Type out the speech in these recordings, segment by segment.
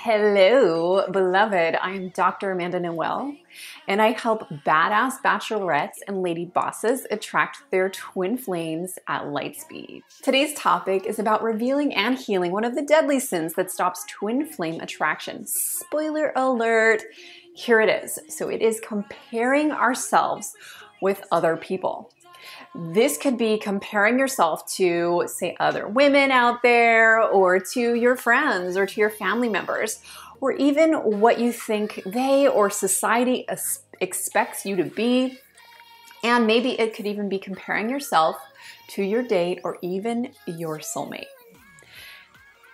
Hello, beloved. I am Dr. Amanda Noelle, and I help badass bachelorettes and lady bosses attract their twin flames at light speed. Today's topic is about revealing and healing one of the deadly sins that stops twin flame attraction. Spoiler alert, here it is. So it is comparing ourselves with other people. This could be comparing yourself to, say, other women out there, or to your friends, or to your family members, or even what you think they or society expects you to be. And maybe it could even be comparing yourself to your date or even your soulmate.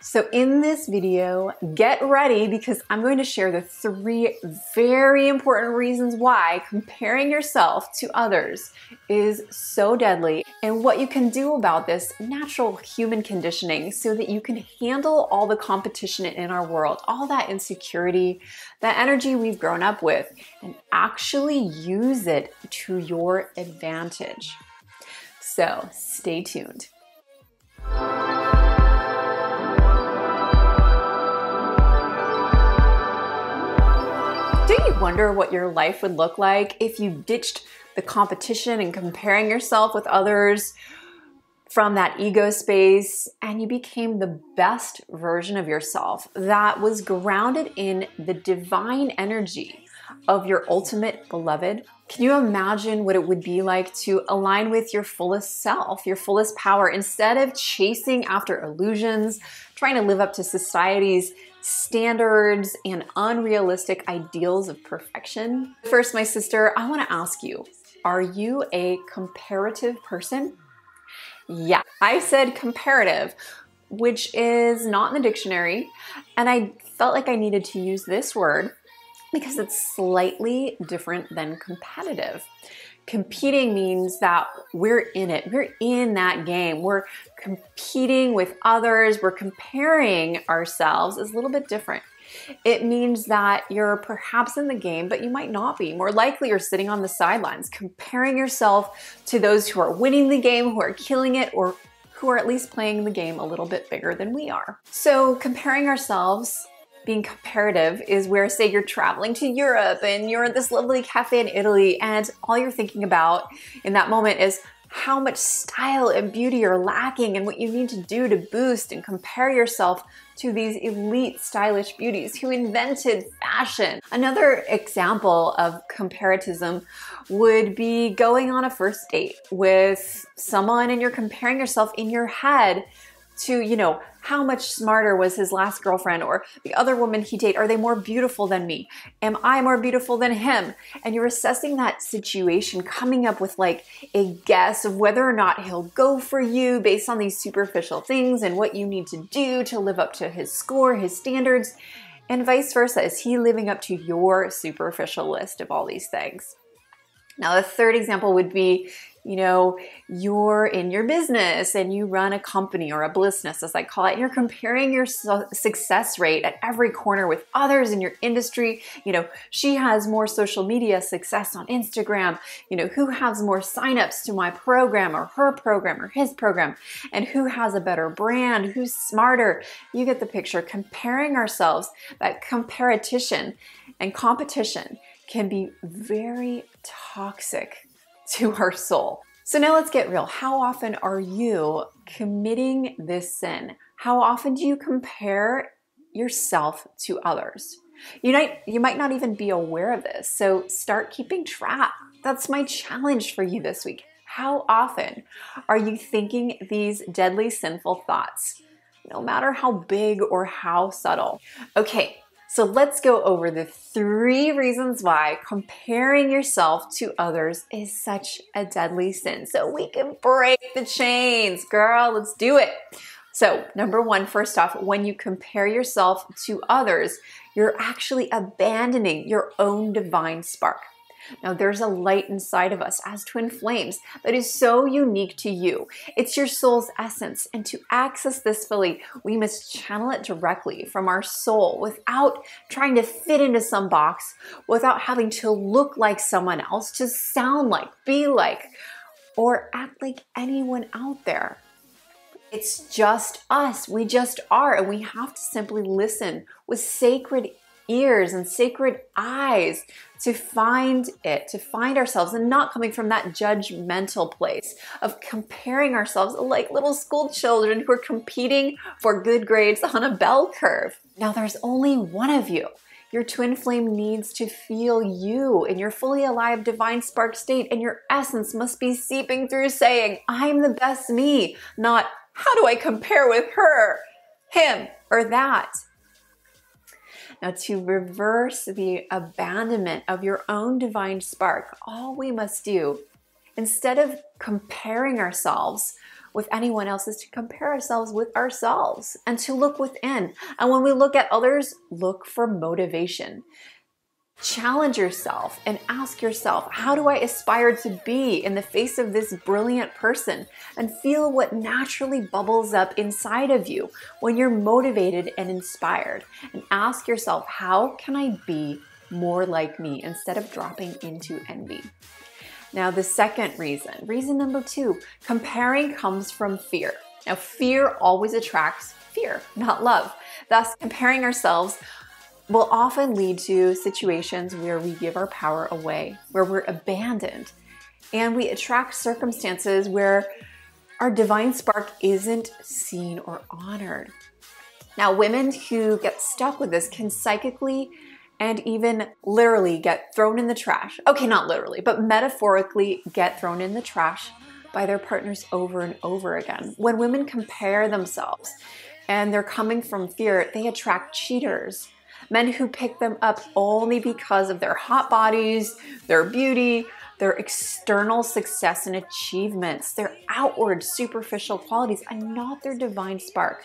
So in this video, get ready because I'm going to share the 3 very important reasons why comparing yourself to others is so deadly and what you can do about this natural human conditioning so that you can handle all the competition in our world, all that insecurity, that energy we've grown up with, and actually use it to your advantage. So stay tuned. Do you wonder what your life would look like if you ditched the competition and comparing yourself with others from that ego space and you became the best version of yourself that was grounded in the divine energy of your ultimate beloved? Can you imagine what it would be like to align with your fullest self, your fullest power, instead of chasing after illusions, trying to live up to society's standards and unrealistic ideals of perfection? First, my sister, I want to ask you, are you a comparative person? Yeah, I said comparative, which is not in the dictionary, and I felt like I needed to use this word because it's slightly different than competitive. Competing means that we're in it. We're in that game. We're competing with others. We're comparing ourselves. Is a little bit different. It means that you're perhaps in the game, but you might not be. More likely, you're sitting on the sidelines, comparing yourself to those who are winning the game, who are killing it, or who are at least playing the game a little bit bigger than we are. So comparing ourselves, being comparative, is where, say, you're traveling to Europe and you're at this lovely cafe in Italy and all you're thinking about in that moment is how much style and beauty you're lacking and what you need to do to boost and compare yourself to these elite stylish beauties who invented fashion. Another example of comparatism would be going on a first date with someone and you're comparing yourself in your head to, you know, how much smarter was his last girlfriend or the other woman he dated? Are they more beautiful than me? Am I more beautiful than him? And you're assessing that situation, coming up with like a guess of whether or not he'll go for you based on these superficial things and what you need to do to live up to his score, his standards, and vice versa. Is he living up to your superficial list of all these things? Now, the third example would be, you know, you're in your business and you run a company or a blissness, as I call it, and you're comparing your success rate at every corner with others in your industry. You know, she has more social media success on Instagram, you know, who has more signups to my program or her program or his program, and who has a better brand, who's smarter. You get the picture. Comparing ourselves, that competition and competition can be very toxic to our soul. So now let's get real. How often are you committing this sin? How often do you compare yourself to others? You might not even be aware of this, so start keeping track. That's my challenge for you this week. How often are you thinking these deadly sinful thoughts, no matter how big or how subtle? Okay. So let's go over the 3 reasons why comparing yourself to others is such a deadly sin. So we can break the chains, girl, let's do it. So number 1, first off, when you compare yourself to others, you're actually abandoning your own divine spark. Now, there's a light inside of us as twin flames that is so unique to you. It's your soul's essence. And to access this fully, we must channel it directly from our soul without trying to fit into some box, without having to look like someone else, to sound like, be like, or act like anyone out there. It's just us. We just are. And we have to simply listen with sacred ears and sacred eyes to find it, to find ourselves, and not coming from that judgmental place of comparing ourselves like little school children who are competing for good grades on a bell curve. Now, there's only one of you. Your twin flame needs to feel you in your fully alive divine spark state, and your essence must be seeping through saying, I'm the best me, not how do I compare with her, him, or that. Now, to reverse the abandonment of your own divine spark, all we must do, instead of comparing ourselves with anyone else, is to compare ourselves with ourselves and to look within. And when we look at others, look for motivation. Challenge yourself and ask yourself, how do I aspire to be in the face of this brilliant person? And feel what naturally bubbles up inside of you when you're motivated and inspired. And ask yourself, how can I be more like me instead of dropping into envy? Now, the second reason number 2, comparing comes from fear. Now, fear always attracts fear, not love. Thus, comparing ourselves will often lead to situations where we give our power away, where we're abandoned, and we attract circumstances where our divine spark isn't seen or honored. Now, women who get stuck with this can psychically and even literally get thrown in the trash. Okay, not literally, but metaphorically get thrown in the trash by their partners over and over again. When women compare themselves and they're coming from fear, they attract cheaters. Men who pick them up only because of their hot bodies, their beauty, their external success and achievements, their outward superficial qualities, and not their divine spark.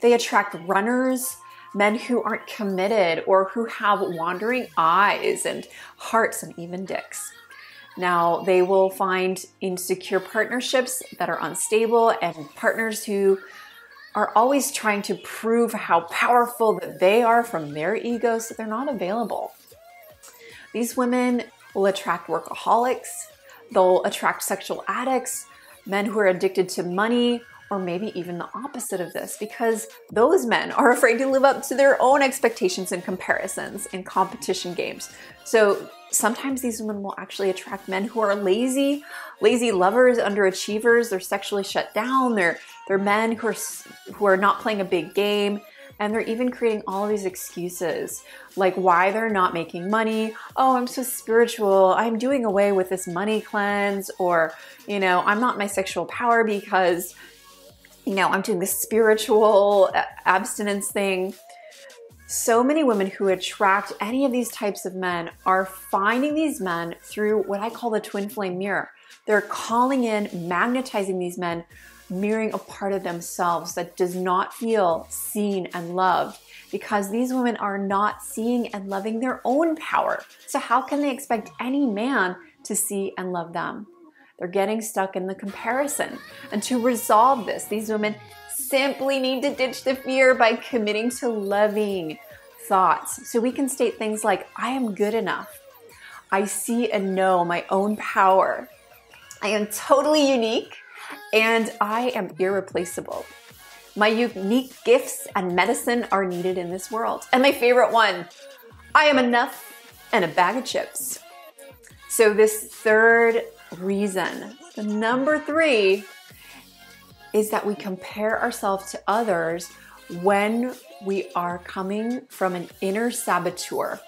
They attract runners, men who aren't committed or who have wandering eyes and hearts and even dicks. Now, they will find insecure partnerships that are unstable and partners who are always trying to prove how powerful that they are from their ego, so they're not available. These women will attract workaholics, they'll attract sexual addicts, men who are addicted to money, or maybe even the opposite of this, because those men are afraid to live up to their own expectations and comparisons in competition games. So sometimes these women will actually attract men who are lazy lovers, underachievers. They're sexually shut down. They're men who are not playing a big game, and they're even creating all of these excuses, like why they're not making money. Oh, I'm so spiritual. I'm doing away with this money cleanse, or I'm not my sexual power because I'm doing this spiritual abstinence thing. So many women who attract any of these types of men are finding these men through what I call the twin flame mirror. They're calling in, magnetizing these men, mirroring a part of themselves that does not feel seen and loved, because these women are not seeing and loving their own power. So how can they expect any man to see and love them? They're getting stuck in the comparison. And to resolve this, these women simply need to ditch the fear by committing to loving thoughts. So we can state things like, I am good enough. I see and know my own power. I am totally unique, and I am irreplaceable. My unique gifts and medicine are needed in this world. And my favorite one, I am enough and a bag of chips. So this third reason, the number 3, is that we compare ourselves to others when we are coming from an inner saboteur.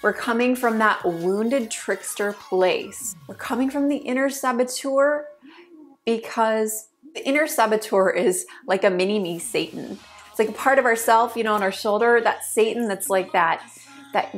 We're coming from that wounded trickster place. We're coming from the inner saboteur because the inner saboteur is like a mini-me Satan. It's like a part of ourself, on our shoulder, that Satan that's like that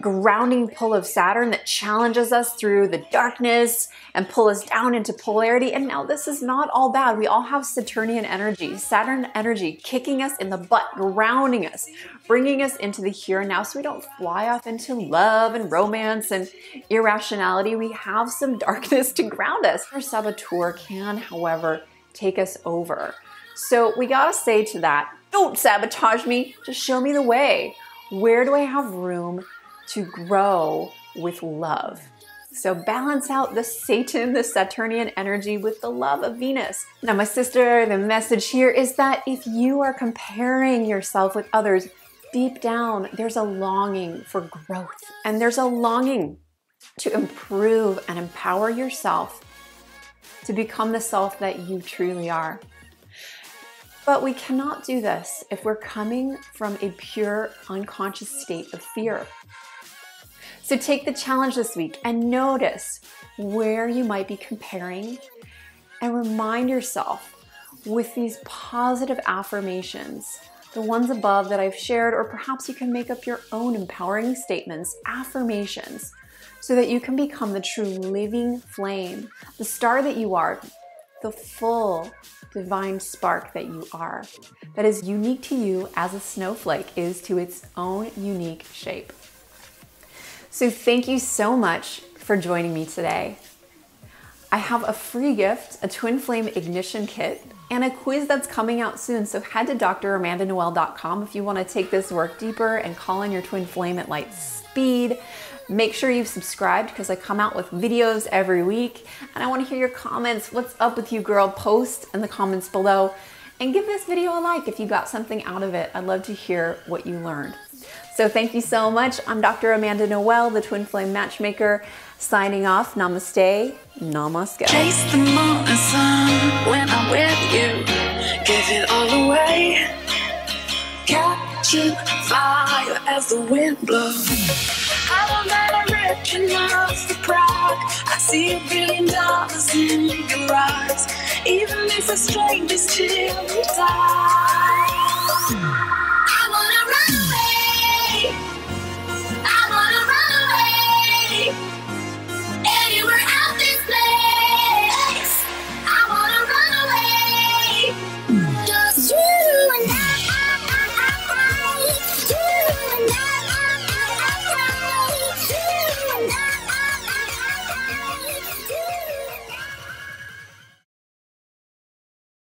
grounding pull of Saturn that challenges us through the darkness and pull us down into polarity. And now this is not all bad. We all have Saturnian energy, Saturn energy kicking us in the butt, grounding us, bringing us into the here and now so we don't fly off into love and romance and irrationality. We have some darkness to ground us. Our saboteur can, however, take us over. So we gotta say to that, don't sabotage me, just show me the way. Where do I have room to grow with love? So balance out the Satan, the Saturnian energy with the love of Venus. Now, my sister, the message here is that if you are comparing yourself with others, deep down, there's a longing for growth, and there's a longing to improve and empower yourself to become the self that you truly are. But we cannot do this if we're coming from a pure, unconscious state of fear. So take the challenge this week and notice where you might be comparing, and remind yourself with these positive affirmations, the ones above that I've shared, or perhaps you can make up your own empowering statements, affirmations, so that you can become the true living flame, the star that you are, the full divine spark that you are, that is unique to you as a snowflake is to its own unique shape. So thank you so much for joining me today. I have a free gift, a Twin Flame Ignition Kit, and a quiz that's coming out soon. So head to dramandanoelle.com if you want to take this work deeper and call in your Twin Flame at light speed. Make sure you've subscribed because I come out with videos every week, and I want to hear your comments. What's up with you, girl? Post in the comments below and give this video a like if you got something out of it. I'd love to hear what you learned. So thank you so much. I'm Dr. Amanda Noelle, the Twin Flame Matchmaker, signing off. Namaste. Namaste. Chase the morning sun when I'm with you. Give it all away. Catching fire as the wind blows. I don't matter rich enough for pride. I see $1 billion in your eyes. Even if we're strangers till we die. I wanna run away. I wanna run away. Anywhere out this place. I wanna run away. Just you and I. You and I.